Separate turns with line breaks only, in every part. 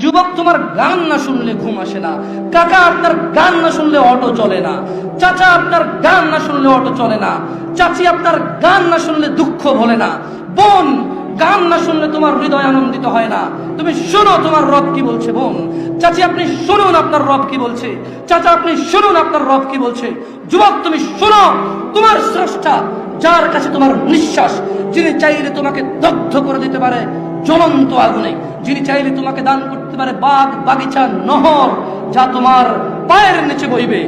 যুবক, তোমার গান না শুনলে ঘুম আসে না। কাকা, আপনার গান না শুনলে অটো চলে না। চাচা, আপনার গান না শুনলে অটো চলে না। চাচি, আপনার গান না শুনলে দুঃখ ভোলে না। বোন, গান না শুনলে তোমার হৃদয় আনন্দিত হয় না। তুমি শোনো তোমার রব কি বলছে। বোন, চাচি, আপনি শুনুন আপনার রব কি বলছে। চাচা, আপনি শুনুন আপনার রব কি বলছে। যুবক, তুমি শোনো তোমার স্রষ্টা, যার কাছে তোমার নিঃশ্বাস, যিনি চাইলে তোমাকে দগ্ধ করে দিতে পারে জ্বলন্ত আগুনে, যিনি চাইলে তোমাকে দান করতে পারে বাগ বাগিচা নহর, যা তোমার পায়ের নিচে বইবে।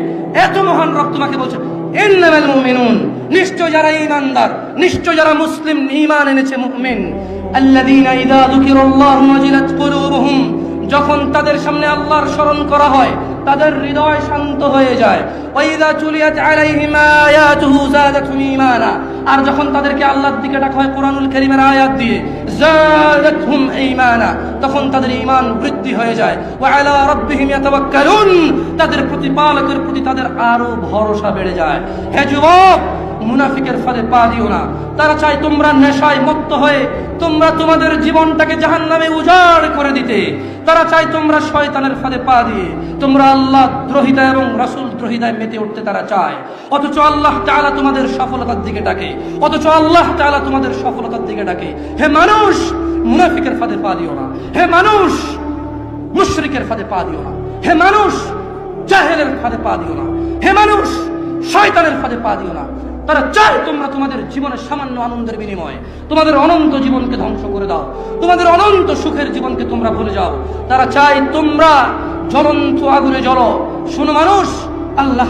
এত মহান রব তোমাকে বলছে, ইন্নামাল মুমিনুন, নিশ্চয় যারা ঈমানদার, নিশ্চয় যারা মুসলিম ঈমান এনেছে, মুমিন, আল্লাযীনা ইযা যুকিরাল্লাহু ওয়াজিলাত কুলুবুহুম, যখন তাদের সামনে আল্লাহর স্মরণ করা হয় তাদের হৃদয় শান্ত হয়ে যায়। ওয়াইযা তুলিয়াত আলাইহিম আয়াতুহু যাদাতুহুম ঈমানা, আর যখন তাদেরকে আল্লাহর দিকে ডাকা হয় কোরআনুল কারীমের আয়াত দিয়ে, যাদাতুহুম ঈমানা, তখন তাদের ঈমান বৃদ্ধি হয়ে যায়। ওয়া আলা রাব্বিহিম ইয়াতাওয়াক্কালুন, তাদের প্রতিপালকের প্রতি তাদের আরো ভরসা বেড়ে যায়। হে যুবক, মুনাফিকের ফাঁদে পা দিও না। তারা চায় তোমরা নেশায় মত্ত হয়ে তোমরা তোমাদের জীবনটাকে জাহান্নামে উজাড় করে দিতে। তারা চায় তোমরা শয়তানের ফাঁদে পা দিয়ে তোমরা আল্লাহ দ্রোহিতা এবং রাসূল দ্রোহিতায় মেতে উঠতে তারা চায়। অথচ আল্লাহ তাআলা তোমাদের সফলতার দিকে ডাকে, অথচ আল্লাহ তাআলা তোমাদের সফলতার দিকে ডাকে। হে মানুষ, মুনাফিকের ফাঁদে পা দিও না। হে মানুষ, মুশরিকের ফাঁদে পা দিও না। হে মানুষ, জাহেলের ফাঁদে পা দিও না। হে মানুষ, শয়তানের ফাঁদে পা দিও না। তারা চায় তোমরা তোমাদের জীবনের সামান্য আনন্দের বিনিময়ে তোমাদের অনন্ত জীবনকে ধ্বংস করে দাও, তোমাদের অনন্ত সুখের জীবনকে তোমরা ভুলে যাও। তারা চায় তোমরা জ্বলন্ত আগুনে জ্বলো। শোনো মানুষ, আল্লাহ